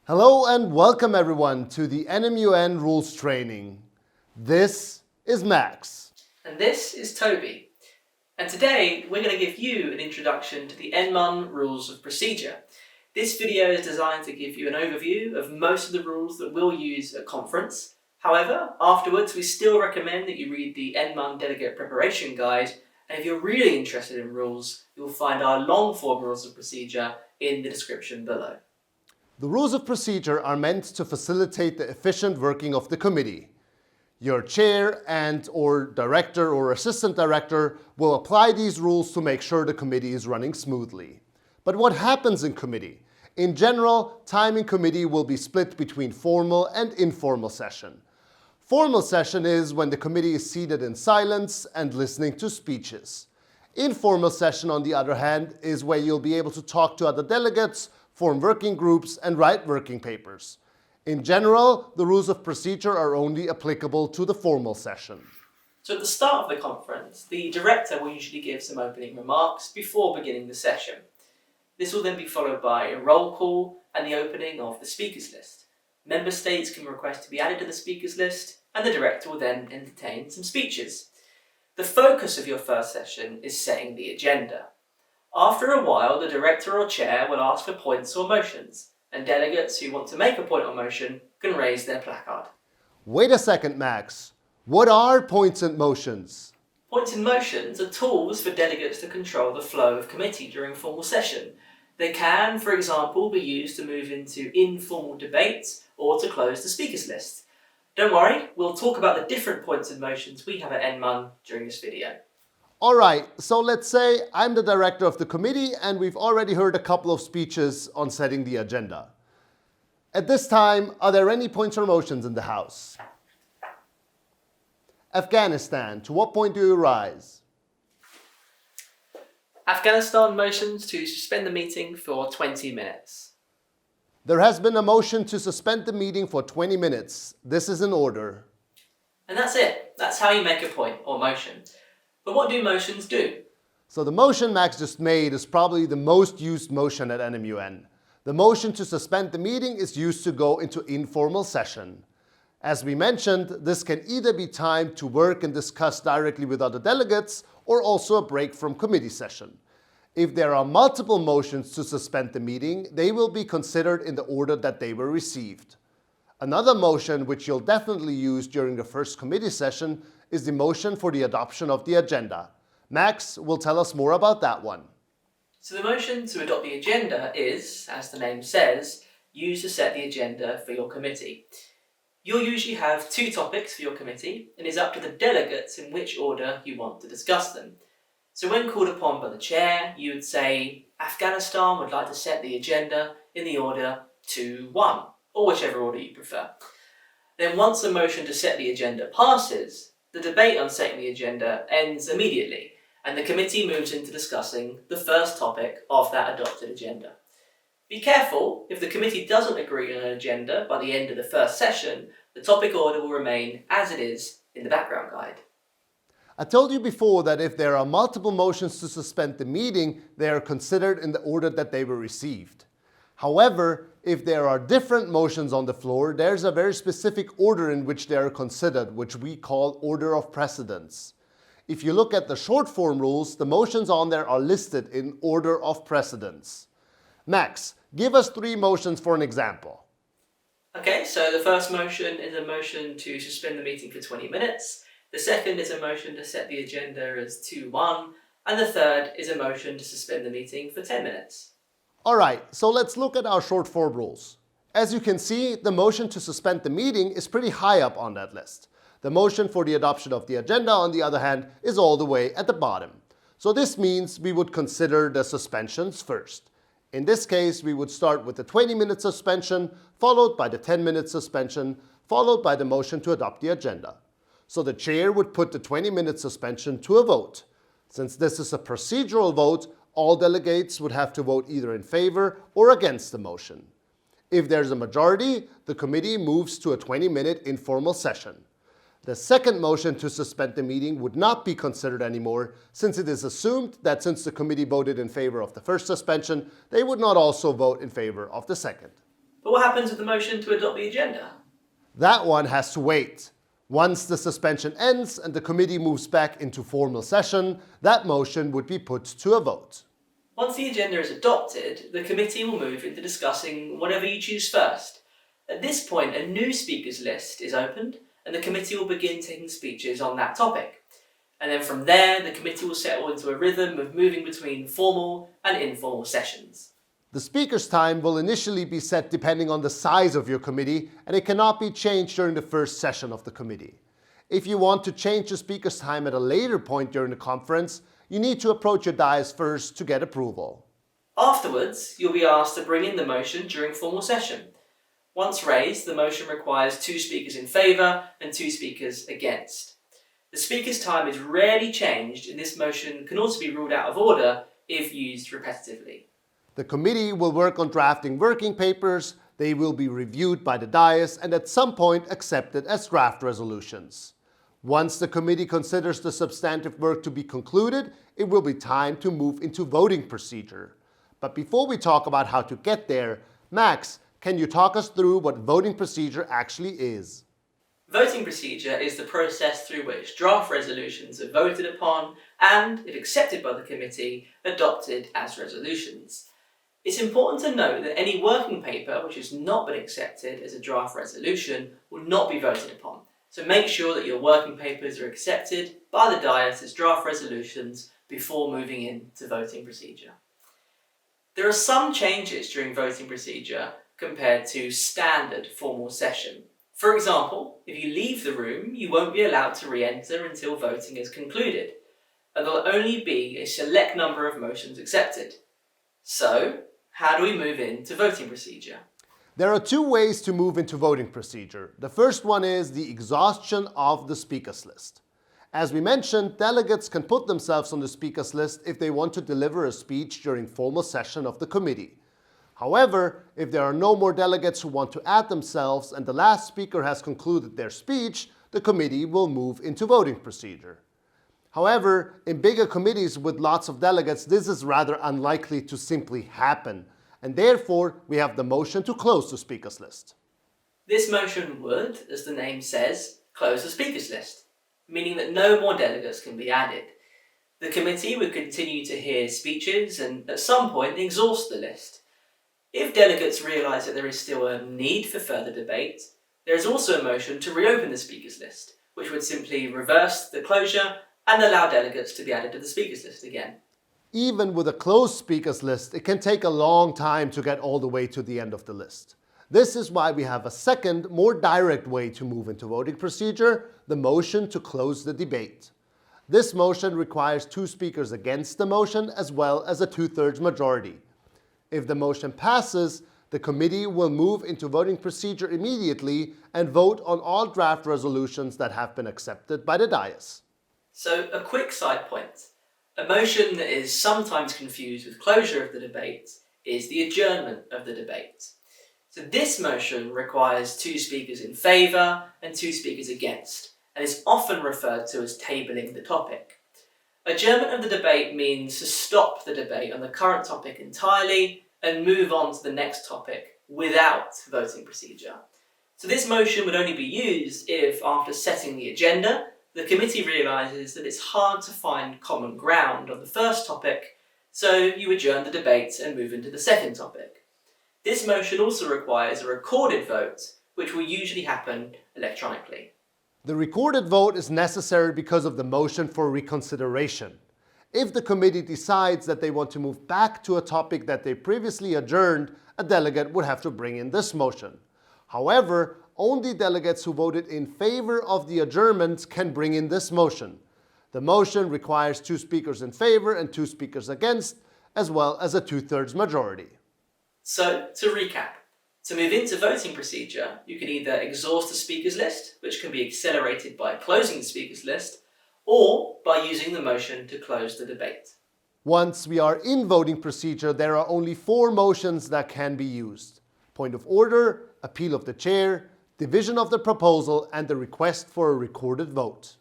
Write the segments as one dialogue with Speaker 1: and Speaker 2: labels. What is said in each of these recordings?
Speaker 1: Hello and welcome everyone to the NMUN rules training. This is Max.
Speaker 2: And this is Toby. And today we're going to give you an introduction to the NMUN rules of procedure. This video is designed to give you an overview of most of the rules that we'll use at conference. However, afterwards we still recommend that you read the NMUN Delegate Preparation Guide, and if you're really interested in rules, you'll find our long form rules of procedure in the description below.
Speaker 1: The rules of procedure are meant to facilitate the efficient working of the committee. Your chair and/or director or assistant director will apply these rules to make sure the committee is running smoothly. But what happens in committee? In general, time in committee will be split between formal and informal session. Formal session is when the committee is seated in silence and listening to speeches. Informal session, on the other hand, is where you'll be able to talk to other delegates, form working groups, and write working papers. In general, the rules of procedure are only applicable to the formal session.
Speaker 2: So at the start of the conference, the director will usually give some opening remarks before beginning the session. This will then be followed by a roll call and the opening of the speakers list. Member states can request to be added to the speakers list, and the director will then entertain some speeches. The focus of your first session is setting the agenda. After a while, the director or chair will ask for points or motions, and delegates who want to make a point or motion can raise their placard.
Speaker 1: Wait a second, Max. What are points and motions?
Speaker 2: Points and motions are tools for delegates to control the flow of committee during formal session. They can, for example, be used to move into informal debates or to close the speakers list. Don't worry, we'll talk about the different points and motions we have at NMUN during this video.
Speaker 1: Alright, so let's say I'm the director of the committee and we've already heard a couple of speeches on setting the agenda. At this time, are there any points or motions in the House? Afghanistan, to what point do you rise?
Speaker 2: Afghanistan motions to suspend the meeting for 20 minutes.
Speaker 1: There has been a motion to suspend the meeting for 20 minutes. This is in order.
Speaker 2: And that's it. That's how you make a point or motion. But what do motions do?
Speaker 1: So the motion Max just made is probably the most used motion at NMUN. The motion to suspend the meeting is used to go into informal session. As we mentioned, this can either be timed to work and discuss directly with other delegates or also a break from committee session. If there are multiple motions to suspend the meeting, they will be considered in the order that they were received. Another motion which you'll definitely use during the first committee session is the motion for the adoption of the agenda. Max will tell us more about that one.
Speaker 2: So the motion to adopt the agenda is, as the name says, used to set the agenda for your committee. You'll usually have 2 topics for your committee, and it's up to the delegates in which order you want to discuss them. So when called upon by the chair, you would say, Afghanistan would like to set the agenda in the order 2-1, or whichever order you prefer. Then once the motion to set the agenda passes, the debate on setting the agenda ends immediately, and the committee moves into discussing the first topic of that adopted agenda. Be careful, if the committee doesn't agree on an agenda by the end of the first session, the topic order will remain as it is in the background guide.
Speaker 1: I told you before that if there are multiple motions to suspend the meeting, they are considered in the order that they were received. However, if there are different motions on the floor, there's a very specific order in which they are considered, which we call order of precedence. If you look at the short form rules, the motions on there are listed in order of precedence. Max, give us 3 motions for an example.
Speaker 2: Okay, so the first motion is a motion to suspend the meeting for 20 minutes. The second is a motion to set the agenda as 2-1. And the third is a motion to suspend the meeting for 10 minutes.
Speaker 1: Alright, so let's look at our short form rules. As you can see, the motion to suspend the meeting is pretty high up on that list. The motion for the adoption of the agenda, on the other hand, is all the way at the bottom. So this means we would consider the suspensions first. In this case, we would start with the 20-minute suspension, followed by the 10-minute suspension, followed by the motion to adopt the agenda. So the chair would put the 20-minute suspension to a vote. Since this is a procedural vote, all delegates would have to vote either in favor or against the motion. If there's a majority, the committee moves to a 20-minute informal session. The second motion to suspend the meeting would not be considered anymore, since it is assumed that since the committee voted in favor of the first suspension, they would not also vote in favor of the second.
Speaker 2: But what happens with the motion to adopt the agenda?
Speaker 1: That one has to wait. Once the suspension ends and the committee moves back into formal session, that motion would be put to a vote.
Speaker 2: Once the agenda is adopted, the committee will move into discussing whatever you choose first. At this point, a new speakers list is opened and the committee will begin taking speeches on that topic. And then from there, the committee will settle into a rhythm of moving between formal and informal sessions.
Speaker 1: The speaker's time will initially be set depending on the size of your committee, and it cannot be changed during the first session of the committee. If you want to change the speaker's time at a later point during the conference, you need to approach your dais first to get approval.
Speaker 2: Afterwards, you'll be asked to bring in the motion during formal session. Once raised, the motion requires 2 speakers in favour and 2 speakers against. The speaker's time is rarely changed, and this motion can also be ruled out of order if used repetitively.
Speaker 1: The committee will work on drafting working papers, they will be reviewed by the dais and at some point accepted as draft resolutions. Once the committee considers the substantive work to be concluded, it will be time to move into voting procedure. But before we talk about how to get there, Max, can you talk us through what voting procedure actually is?
Speaker 2: Voting procedure is the process through which draft resolutions are voted upon and, if accepted by the committee, adopted as resolutions. It's important to note that any working paper which has not been accepted as a draft resolution will not be voted upon. So make sure that your working papers are accepted by the dais as draft resolutions before moving into voting procedure. There are some changes during voting procedure compared to standard formal session. For example, if you leave the room, you won't be allowed to re-enter until voting is concluded, and there will only be a select number of motions accepted. So, how do we move into voting procedure?
Speaker 1: There are 2 ways to move into voting procedure. The first one is the exhaustion of the speakers list. As we mentioned, delegates can put themselves on the speakers list if they want to deliver a speech during formal session of the committee. However, if there are no more delegates who want to add themselves and the last speaker has concluded their speech, the committee will move into voting procedure. However, in bigger committees with lots of delegates, this is rather unlikely to simply happen, and therefore we have the motion to close the speakers list.
Speaker 2: This motion would, as the name says, close the speakers list, meaning that no more delegates can be added. The committee would continue to hear speeches and at some point exhaust the list. If delegates realise that there is still a need for further debate, there is also a motion to reopen the speakers list, which would simply reverse the closure and allow delegates to be added to the speakers list again.
Speaker 1: Even with a closed speakers list, it can take a long time to get all the way to the end of the list. This is why we have a second, more direct way to move into voting procedure, the motion to close the debate. This motion requires 2 speakers against the motion as well as a 2/3 majority. If the motion passes, the committee will move into voting procedure immediately and vote on all draft resolutions that have been accepted by the dais.
Speaker 2: So, a quick side point. A motion that is sometimes confused with closure of the debate is the adjournment of the debate. So this motion requires 2 speakers in favour and 2 speakers against, and is often referred to as tabling the topic. Adjournment of the debate means to stop the debate on the current topic entirely and move on to the next topic without voting procedure. So this motion would only be used if, after setting the agenda, the committee realises that it's hard to find common ground on the first topic, so you adjourn the debate and move into the second topic. This motion also requires a recorded vote, which will usually happen electronically.
Speaker 1: The recorded vote is necessary because of the motion for reconsideration. If the committee decides that they want to move back to a topic that they previously adjourned, a delegate would have to bring in this motion. However, only delegates who voted in favor of the adjournment can bring in this motion. The motion requires 2 speakers in favor and 2 speakers against, as well as a 2/3 majority.
Speaker 2: So, to recap, to move into voting procedure, you can either exhaust the speakers list, which can be accelerated by closing the speakers list, or by using the motion to close the debate.
Speaker 1: Once we are in voting procedure, there are only 4 motions that can be used: point of order, appeal of the chair, division of the proposal, and the request for a recorded vote.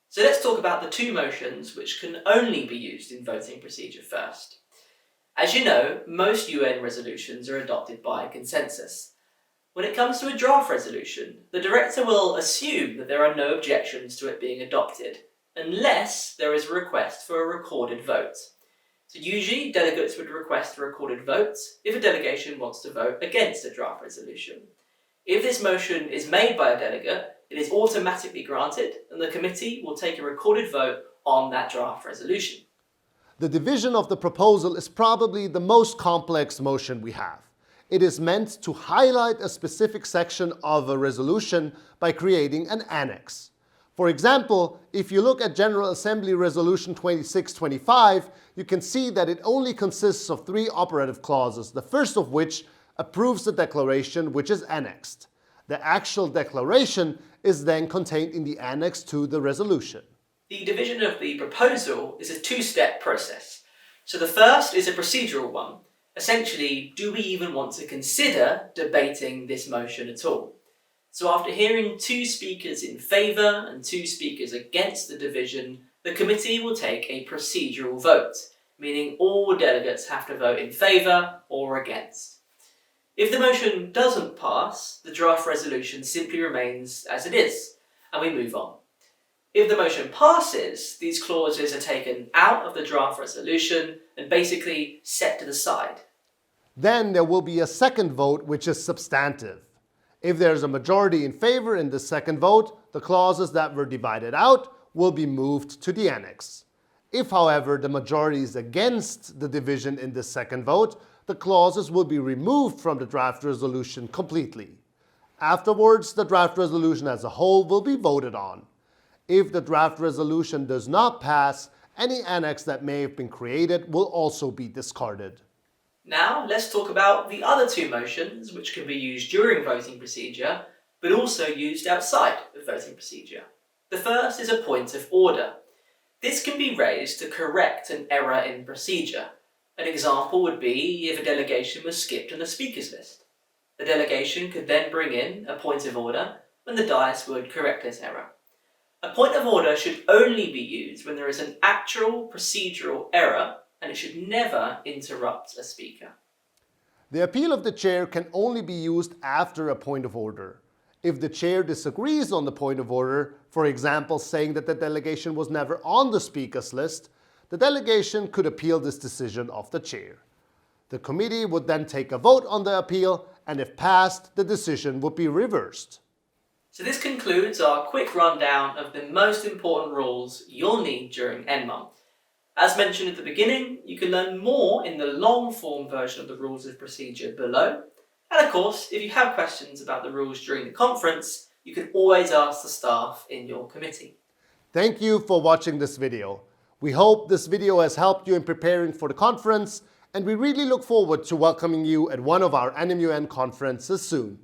Speaker 2: So let's talk about the 2 motions which can only be used in voting procedure first. As you know, most UN resolutions are adopted by consensus, When it comes to a draft resolution, the director will assume that there are no objections to it being adopted, unless there is a request for a recorded vote. So usually, delegates would request a recorded vote if a delegation wants to vote against a draft resolution. If this motion is made by a delegate, it is automatically granted, and the committee will take a recorded vote on that draft resolution.
Speaker 1: The division of the proposal is probably the most complex motion we have. It is meant to highlight a specific section of a resolution by creating an annex. For example, if you look at General Assembly Resolution 2625, you can see that it only consists of 3 operative clauses, the first of which approves the declaration which is annexed. The actual declaration is then contained in the annex to the resolution.
Speaker 2: The division of the proposal is a 2-step process. So the first is a procedural one. Essentially, do we even want to consider debating this motion at all? So after hearing 2 speakers in favour and 2 speakers against the division, the committee will take a procedural vote, meaning all delegates have to vote in favour or against. If the motion doesn't pass, the draft resolution simply remains as it is, and we move on. If the motion passes, these clauses are taken out of the draft resolution and basically set to the side.
Speaker 1: Then there will be a second vote which is substantive. If there's a majority in favor in the second vote, the clauses that were divided out will be moved to the annex. If, however, the majority is against the division in the second vote, the clauses will be removed from the draft resolution completely. Afterwards, the draft resolution as a whole will be voted on. If the draft resolution does not pass, any annex that may have been created will also be discarded.
Speaker 2: Now let's talk about the other 2 motions which can be used during voting procedure, but also used outside of voting procedure. The first is a point of order. This can be raised to correct an error in procedure. An example would be if a delegation was skipped on the speakers list. The delegation could then bring in a point of order and the dais would correct this error. A point of order should only be used when there is an actual procedural error, and it should never interrupt a speaker.
Speaker 1: The appeal of the chair can only be used after a point of order. If the chair disagrees on the point of order, for example saying that the delegation was never on the speakers list, the delegation could appeal this decision of the chair. The committee would then take a vote on the appeal, and if passed, the decision would be reversed.
Speaker 2: So this concludes our quick rundown of the most important rules you'll need during NMUN. As mentioned at the beginning, you can learn more in the long-form version of the rules of procedure below. And of course, if you have questions about the rules during the conference, you can always ask the staff in your committee.
Speaker 1: Thank you for watching this video. We hope this video has helped you in preparing for the conference, and we really look forward to welcoming you at one of our NMUN conferences soon.